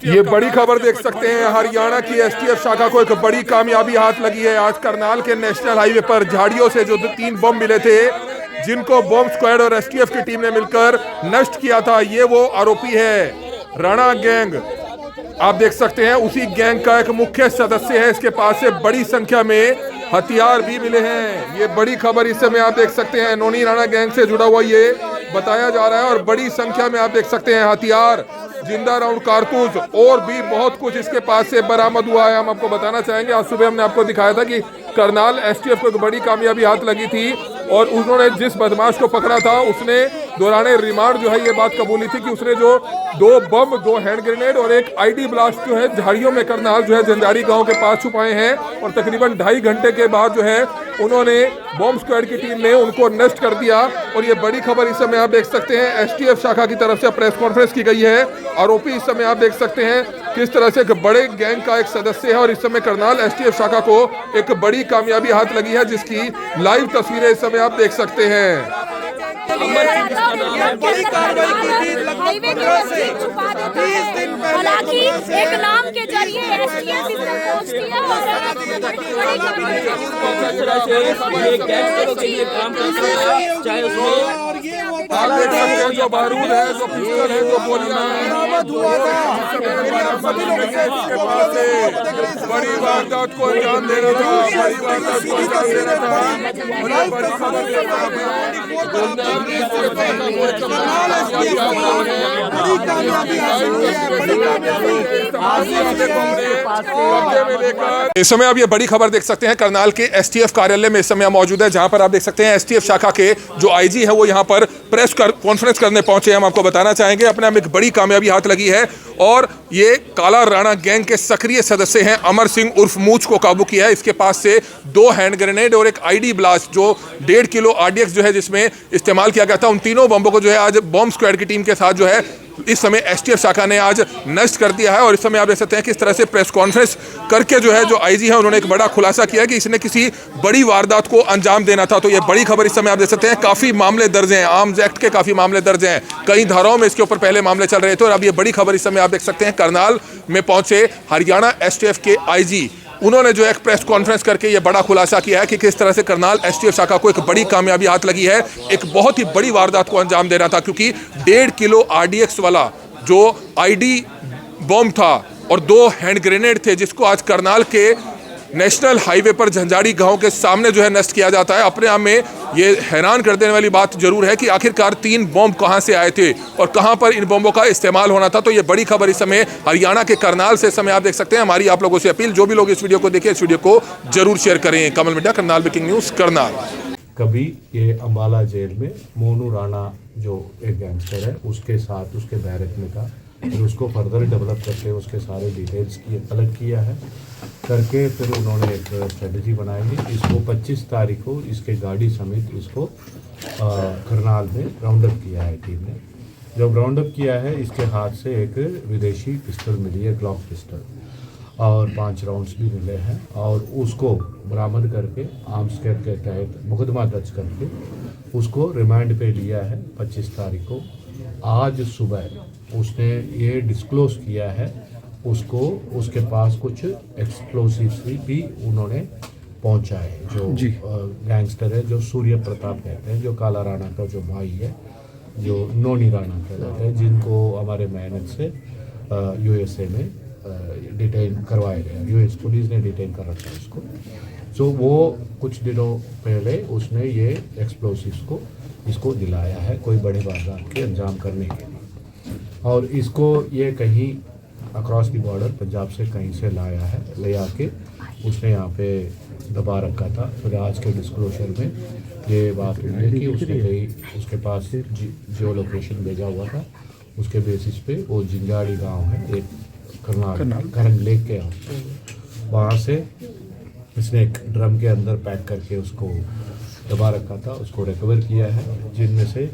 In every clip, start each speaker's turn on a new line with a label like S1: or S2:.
S1: ये बड़ी खबर देख सकते हैं, हरियाणा की एसटीएफ शाखा को एक बड़ी कामयाबी हाथ लगी है। आज करनाल के नेशनल हाईवे पर झाड़ियों से जो 3 बम मिले थे, जिनको बम स्क्वाड और एसटीएफ की टीम ने मिलकर नष्ट किया था, ये वो आरोपी है राणा गैंग। आप देख सकते हैं उसी गैंग का एक मुख्य सदस्य है। इसके पास से बड़ी संख्या में हथियार भी मिले हैं। ये बड़ी खबर इस समय आप देख सकते हैं, नोनी राणा गैंग से जुड़ा हुआ ये बताया जा रहा है और बड़ी संख्या में आप देख सकते हैं हथियार, जिंदा राउंड, कारतूस और भी बहुत कुछ इसके पास से बरामद हुआ है। हम आपको बताना चाहेंगे, आज सुबह हमने आपको दिखाया था कि करनाल एसटीएफ को एक बड़ी कामयाबी हाथ लगी थी और उन्होंने जिस बदमाश को पकड़ा था उसने दौराने रिमांड जो है ये बात कबूली थी कि उसने जो 2 बम, 2 हैंड ग्रेनेड और एक आईडी ब्लास्ट जो है झाड़ियों में करनाल जो है जंजारी गांव के पास छुपाए हैं और तकरीबन 2.5 घंटे के बाद जो है उन्होंने बॉम्ब स्क्वाड की टीम ने उनको नष्ट कर दिया। और ये बड़ी खबर इस समय आप देख सकते हैं, एसटीएफ शाखा की तरफ से प्रेस कॉन्फ्रेंस की गई है। आरोपी इस समय आप देख सकते हैं किस तरह से एक बड़े गैंग का एक सदस्य है और इस समय करनाल एसटीएफ शाखा को एक बड़ी कामयाबी हाथ लगी है, जिसकी लाइव तस्वीरें इस समय आप देख सकते हैं।
S2: बड़ी कार्रवाई की थी, लगभग 15 से 20 दिन पहले।
S3: हालांकि एक नाम के जरिए एसटीएफ इसमें पहुंचती है
S1: आप देख सकते हैं जो बारूद है, जो पिस्टल है, जो गोलियां
S2: बरामद हुआ था।
S1: इसके पास से बड़ी वारदात को अंजाम देना था, बड़ी वारदात को अंजाम देना था। बड़ी खबर
S2: बड़ी कामयाबी हासिल हुई है, बड़ी कामयाबी।
S1: इस समय आप ये बड़ी खबर देख सकते हैं, करनाल के एसटीएफ कार्यालय में इस समय मौजूद है, जहां पर आप देख सकते हैं एसटीएफ शाखा के जो आईजी है वो यहां पर प्रेस कॉन्फ्रेंस करने पहुंचे। हम आपको बताना चाहेंगे अपने आप एक बड़ी कामयाबी हाथ लगी है और ये काला राणा गैंग के सक्रिय सदस्य हैं अमर सिंह उर्फ मूछ को काबू किया है। इसके पास से 2 हैंड ग्रेनेड और एक आईडी ब्लास्ट जो 1.5 किलो आरडीएक्स जो है जिसमें इस्तेमाल किया गया था, उन तीनों बम्बों को जो है आज बॉम्ब स्क्वाड की टीम के साथ जो है इस समय एसटीएफ शाखा ने आज नष्ट कर दिया है। और इस समय आप देख सकते हैं किस तरह से प्रेस कॉन्फ्रेंस करके जो है जो आईजी है उन्होंने एक बड़ा खुलासा किया कि इसने किसी बड़ी वारदात को अंजाम देना था। तो ये बड़ी खबर इस समय आप देख सकते हैं, काफी मामले दर्ज हैं, आर्म्स एक्ट के काफी मामले दर्ज हैं, कई धाराओं में इसके ऊपर पहले मामले चल रहे थे। और अब ये बड़ी खबर इस समय आप देख सकते हैं, करनाल में पहुंचे हरियाणा एसटीएफ के आईजी, उन्होंने जो एक प्रेस कॉन्फ्रेंस करके ये बड़ा खुलासा किया है कि किस तरह से करनाल एसटीएफ शाखा को एक बड़ी कामयाबी हाथ लगी है। एक बहुत ही बड़ी वारदात को अंजाम देना था, क्योंकि 1.5 किलो आरडीएक्स वाला जो आईडी बॉम्ब था और 2 हैंड ग्रेनेड थे, जिसको आज करनाल के नेशनल हाईवे पर झंझारी गांव के सामने जो है नष्ट किया जाता है। अपने आप में ये हैरान कर देने वाली बात जरूर है कि आखिरकार 3 बॉम्ब कहां से आए थे और कहां पर इन बॉम्बों का इस्तेमाल होना था। तो ये बड़ी खबर इस समय हरियाणा के करनाल से समय आप देख सकते हैं। हमारी आप लोगों से अपील, जो भी लोग इस वीडियो को देखें इस वीडियो को जरूर शेयर करें। Kamal media, Karnal breaking news, Karnal.
S4: कभी ये अम्बाला जेल में मोनू राणा जो एक गैंगस्टर है उसके साथ उसके बैरक में था, फिर उसको फर्दर डेवलप करके उसके सारे डिटेल्स कलेक्ट किया है करके फिर उन्होंने एक स्ट्रेटजी बनाई। इसको 25 तारीख को इसके गाड़ी समेत इसको करनाल में राउंड अप किया है टीम ने। जब राउंड अप किया है, इसके हाथ से एक विदेशी पिस्टल मिली है, ग्लॉक पिस्टल, और 5 राउंड्स भी मिले हैं और उसको बरामद करके आर्म्स एक्ट के तहत मुकदमा दर्ज करके उसको रिमांड पे लिया है 25 तारीख को। आज सुबह उसने ये डिस्क्लोज किया है उसको उसके पास कुछ एक्सप्लोसिव्स भी उन्होंने पहुंचाए। जो गैंगस्टर है जो सूर्य प्रताप कहते हैं, जो काला राणा का जो भाई है, जो नोनी राणा कहते हैं, जिनको हमारे मेहनत से यूएसए में डिटेन करवाया गया, यूएस पुलिस ने डिटेन कर रखा है उसको। तो वो कुछ दिनों पहले उसने ये एक्सप्लोसिव्स को इसको दिलाया है कोई बड़े वारदात के अंजाम करने के लिए, और इसको ये कहीं अक्रॉस द बॉर्डर पंजाब से कहीं से लाया है, ले आके उसने यहाँ पे दबा रखा था। फिर आज के डिस्क्लोजर में ये बात हुई है कि उसने कहीं उसके पास जो लोकेशन भेजा हुआ था उसके बेसिस पे वो जिंजाड़ी गांव है एक करनाल करंग लेक के वहाँ से इसने एक ड्रम के अंदर पैक करके उसको दबा रखा था, उसको रिकवर किया है, जिनमें से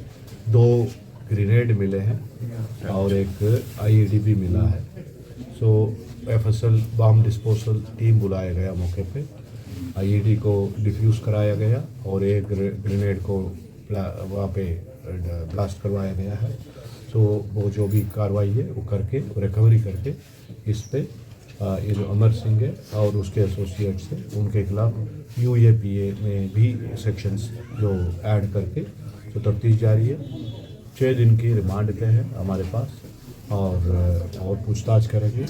S4: 2 ग्रेनेड मिले हैं और एक आईईडी भी मिला है। सो एफएसएल बम डिस्पोजल टीम बुलाया गया मौके पे, आईईडी को डिफ्यूज़ कराया गया और एक ग्रेनेड को वहाँ पे ब्लास्ट करवाया गया है। सो वो जो भी कार्रवाई है वो करके रिकवरी करके इस पे ये जो अमर सिंह है और उसके एसोसिएट्स हैं उनके खिलाफ UAPA में भी सेक्शंस जो ऐड करके तो तफ्तीश जारी है। 6 दिन की रिमांड पे है हमारे पास और पूछताछ करेंगे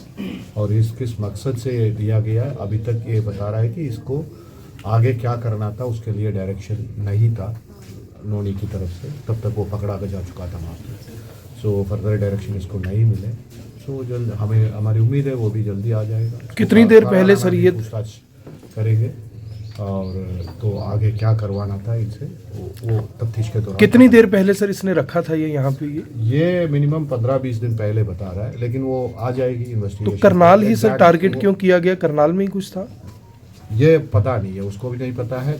S4: और इस किस मकसद से ये दिया गया है। अभी तक ये बता रहा है कि इसको आगे क्या करना था उसके लिए डायरेक्शन नहीं था नोनी की तरफ से, तब तक वो पकड़ा के जा चुका था वहाँ पे। सो फर्दर डायरेक्शन इसको नहीं मिले, सो जल्द हमें हमारी उम्मीद है वो भी जल्दी आ जाएगा।
S5: कितनी देर पहले सर ये
S4: पूछताछ करेंगे और तो आगे क्या करवाना था इनसे वो तफ्तीश के दौरान।
S5: कितनी देर पहले सर इसने रखा था ये यहाँ पे?
S4: ये मिनिमम 15-20 दिन पहले बता रहा है, लेकिन वो आ जाएगी इन्वेस्टिगेशन।
S5: तो करनाल ही सर टारगेट क्यों किया गया? करनाल में ही कुछ था?
S4: ये पता नहीं है, उसको भी नहीं पता है।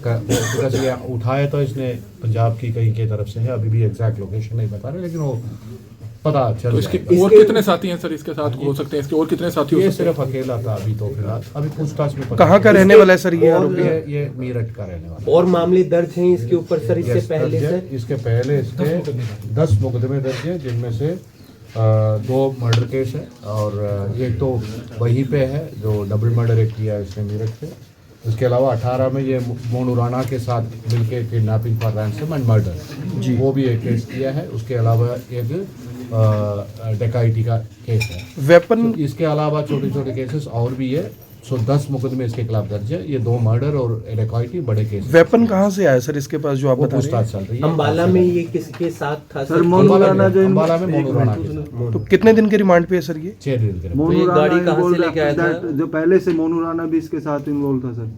S4: ये उठाया तो इसने पंजाब की कहीं की तरफ से है, अभी भी एग्जैक्ट लोकेशन नहीं बता रहे, लेकिन वो पता चल
S1: तो इसके
S4: जाएगा।
S1: और कितने साथी हैं सर इसके साथ हो सकते हैं? इसके और कितने साथी हो
S4: ये
S1: सकते हैं?
S4: सिर्फ अकेला था अभी तो फिलहाल, अभी पूछताछ में पता
S5: कहाँ का रहने वाला है सर ये आरोपी?
S4: ये मीरठ का रहने वाला।
S6: और मामले दर्ज हैं इसके ऊपर सर इससे
S4: Yes,
S6: पहले
S4: दर्ज है।
S6: सर?
S4: इसके पहले इसके 10 मुकदमे दर्ज हैं, जिनमें से 2 मर्डर केस है और एक तो वहीं पे है जो डबल मर्डर एक किया है इसने मीरठ पे। उसके अलावा 18 में ये मोनू राणा के साथ मिलके kidnapping for ransom and murder वो भी एक केस किया है। उसके अलावा एक डकैती का केस है।
S5: वेपन
S4: इसके अलावा छोटे छोटे केसेस और भी है। सो 10 मुकदमे इसके खिलाफ दर्ज है। ये 2 मर्डर और डकैती बड़े केस।
S5: वेपन कहाँ से आया सर इसके पास जो आप
S4: वो
S5: बता रहे हैं?
S4: पूछताछ चल रही है।
S6: अम्बाला में ये किसके साथ था सर?
S4: अम्बाला में मोनू राणा के साथ।
S5: तो कितने दिन के रिमांड पे है सर ये?
S4: 6 दिन के।
S6: तो ये गाड़ी कहाँ से लेके आया था?
S7: जो पहले से मोनू राणा भी इसके साथ इन्वॉल्व था सर?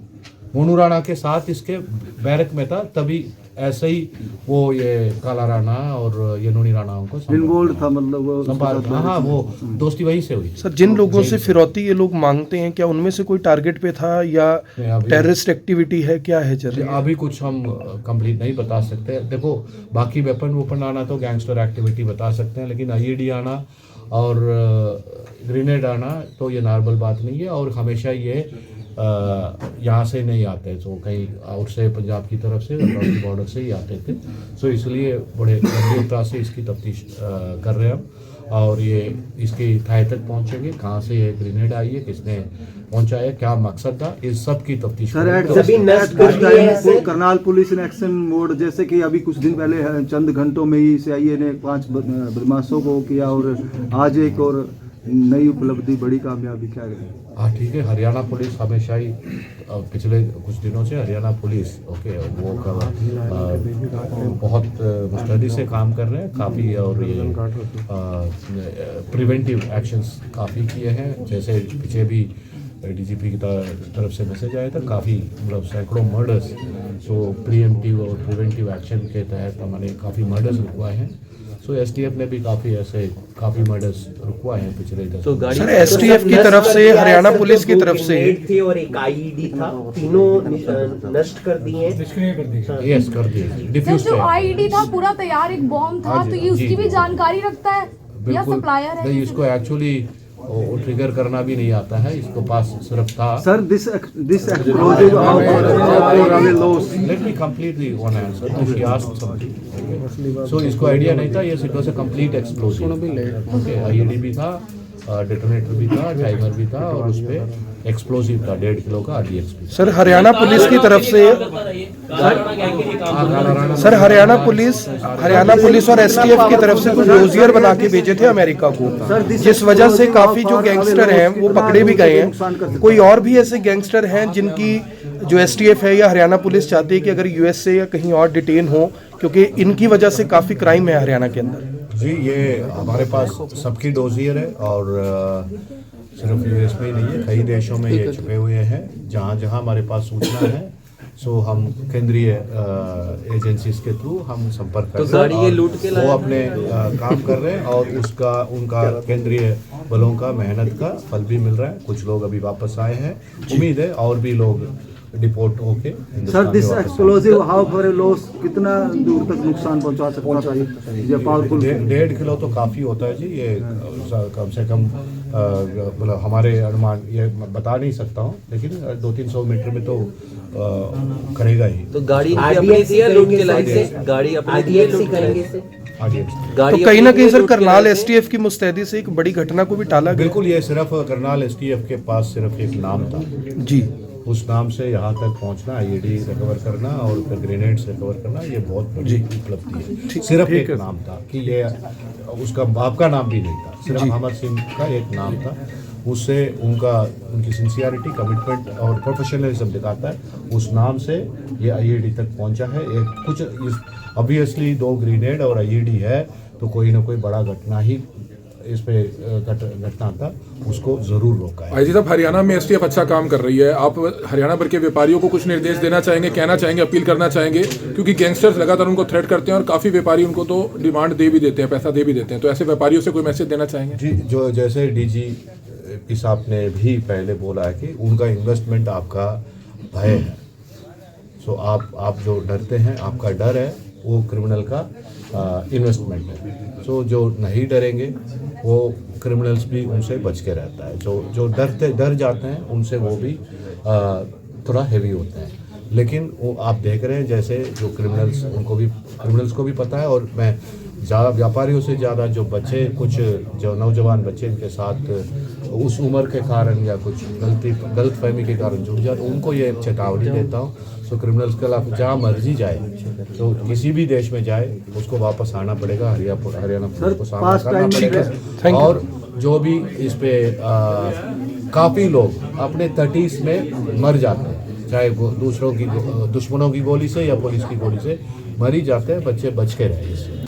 S4: मोनू राणा के साथ इसके बैरक में था, तभी ऐसे ही वो ये काला राणा और ये नोनी राणा को
S7: इन्वॉल्व था, मतलब वो
S4: संभाल। हाँ, वो दोस्ती वहीं से हुई।
S5: सर जिन लोगों से फिरौती ये लोग मांगते हैं, क्या उनमें से कोई टारगेट पे था या टेररिस्ट एक्टिविटी है, क्या है चल रही है?
S4: अभी कुछ हम कंप्लीट नहीं बता सकते। देखो बाकी वेपन आना तो गैंगस्टर एक्टिविटी बता सकते हैं, लेकिन IED आना और ग्रेनेड आना तो ये नॉर्मल बात नहीं है। और हमेशा ये यहाँ से नहीं आते, तो कहीं आउट से पंजाब की तरफ से बॉर्डर से ही आते थे। सो इसलिए बड़े गंभीरता से इसकी तफ्तीश कर रहे हैं हम और ये इसकी तह तक पहुँचेंगे। कहाँ से ये ग्रेनेड आई है, किसने पहुँचाया, क्या मकसद था, इस सब की तफ्तीश
S7: सर करनाल पुलिस ने एक्शन मोड, जैसे कि अभी कुछ दिन पहले चंद घंटों में ही CIA ने 5 बदमाशों को किया और आज एक और नई उपलब्धि, बड़ी कामयाबी क्या है?
S4: हाँ ठीक है। हरियाणा पुलिस हमेशा ही पिछले कुछ दिनों से हरियाणा पुलिस वो बहुत मुस्तैदी से काम कर रहे हैं काफ़ी, और ये प्रिवेंटिव एक्शंस काफ़ी किए हैं। जैसे पीछे भी DGP की तरफ से मैसेज आया था, काफ़ी मतलब सैकड़ों मर्डर्स, सो प्रीएम्प्टिव और प्रिवेंटिव एक्शन के तहत हमने काफ़ी मर्डर्स रुकवाए हैं। सो STF ने भी काफ़ी मर्डर्स रुकवाए हैं पिछले 10
S6: तो गाड़ी
S5: सर STF की तरफ से, हरियाणा पुलिस की तरफ से
S6: थे और एक IED था, तीनों नष्ट कर दिए हैं।
S4: यस कर दिए,
S2: सर
S4: डिफ्यूज
S2: जो IED था पूरा तैयार, एक बॉम्ब था,
S4: हाँ जी,
S2: तो ये उसकी
S4: जी,
S2: भी
S4: जी।
S2: जानकारी रखता है या सप्लायर है?
S4: नहीं, इसको एक्चुअली ट्रिगर करना भी नहीं आता है, इसको पास सिर्फ था।
S7: Sir this explosive
S4: Let me complete the one answer. She asked something. Okay. So इसको आइडिया नहीं था, ये it was a complete explosion. Okay, IED भी था, डेटोनेटर भी था, टाइमर भी था और उसपे एक्सप्लोसिव था 1.5 किलो का RDX भी।
S5: सर हरियाणा पुलिस की तरफ से, सर हरियाणा पुलिस और STF की तरफ से कुछ डोजियर बना के भेजे थे अमेरिका को, जिस वजह से काफी जो गैंगस्टर हैं वो पकड़े भी गए हैं। कोई और भी ऐसे गैंगस्टर हैं जिनकी जो STF है या हरियाणा पुलिस चाहती है कि अगर USA या कहीं और डिटेन हो, क्योंकि इनकी वजह से काफी क्राइम है हरियाणा के अंदर?
S4: जी, ये हमारे पास सबकी डोजियर है और सिर्फ US में ही नहीं है, कई देशों में ये छुपे हुए हैं। जहाँ जहाँ हमारे पास सूचना है, सो हम केंद्रीय एजेंसीज के थ्रू हम संपर्क कर रहे हैं।
S6: लूट के
S4: वो अपने काम कर रहे हैं और उनका केंद्रीय बलों का मेहनत का फल भी मिल रहा है। कुछ लोग अभी वापस आए हैं, उम्मीद है और भी लोग डिपोर्ट होके।
S7: Sir this explosive how for a loss, कितना दूर तक नुकसान पहुंचा सकता था ये पावरफुल?
S4: 1.5 किलो तो काफ़ी होता है जी। ये कम से कम मतलब हमारे अनुमान ये बता नहीं सकता हूँ, लेकिन 200-300 मीटर में तो करेगा ही।
S6: तो गाड़ी अपनी थी या लूट के लायक से? गाड़ी अपनी थी या लूट के लायक से?
S4: ऑडियंस।
S5: तो कहीं ना कहीं सर करनाल एसटीएफ की मुस्तैदी से एक बड़ी घटना को भी टाला गया।
S4: बिल्कुल, ये सिर्फ करनाल एसटीएफ के पास सिर्फ एक नाम था
S5: जी,
S4: उस नाम से यहाँ तक पहुँचना, आईईडी रिकवर करना और फिर ग्रेनेड्स रिकवर करना, ये बहुत बड़ी उपलब्धि है। सिर्फ एक नाम था कि ये उसका बाप का नाम भी नहीं था, सिर्फ अमर सिंह का एक नाम था। उससे उनकी सिंसियरिटी, कमिटमेंट और प्रोफेशनलिज्म दिखाता है। उस नाम से ये आईईडी तक पहुंचा है। एक कुछ ऑब्वियसली 2 ग्रेनेड और आईईडी है तो कोई ना कोई बड़ा घटना ही इस पे घटना था, उसको जरूर रोका है।
S1: आईजी साहब, हरियाणा में एसटीएफ अच्छा काम कर रही है, आप हरियाणा भर के व्यापारियों को कुछ निर्देश देना चाहेंगे, कहना चाहेंगे, अपील करना चाहेंगे? क्योंकि गैंगस्टर्स लगातार उनको थ्रेट करते हैं और काफ़ी व्यापारी उनको तो डिमांड दे भी देते हैं, पैसा दे भी देते हैं, तो ऐसे व्यापारियों से कोई मैसेज देना चाहेंगे?
S4: जी, जो जैसे डीजी साहब ने भी पहले बोला है कि उनका इन्वेस्टमेंट आपका भय है। सो आप जो डरते हैं, आपका डर है वो क्रिमिनल का इन्वेस्टमेंट है। सो जो नहीं डरेंगे वो क्रिमिनल्स भी उनसे बच के रहता है। जो डर जाते हैं उनसे वो भी थोड़ा हेवी होते हैं। लेकिन वो आप देख रहे हैं जैसे जो क्रिमिनल्स को भी पता है, और मैं ज़्यादा व्यापारियों से ज़्यादा जो बच्चे, कुछ जो नौजवान बच्चे इनके साथ उस उम्र के कारण या कुछ गलतफहमी के कारण जुड़ जाते, उनको ये चेतावनी देता हूँ। सो क्रिमिनल्स के खिलाफ जहाँ मर्जी जाए, तो किसी भी देश में जाए, उसको वापस आना पड़ेगा, हरियाणा पुलिस को सामना करना पड़ेगा। और जो भी इस पे काफ़ी लोग अपने 30s में मर जाते हैं, चाहे वो दुश्मनों की गोली से या पुलिस की गोली से मर ही जाते हैं। बच्चे बच के रहे इससे।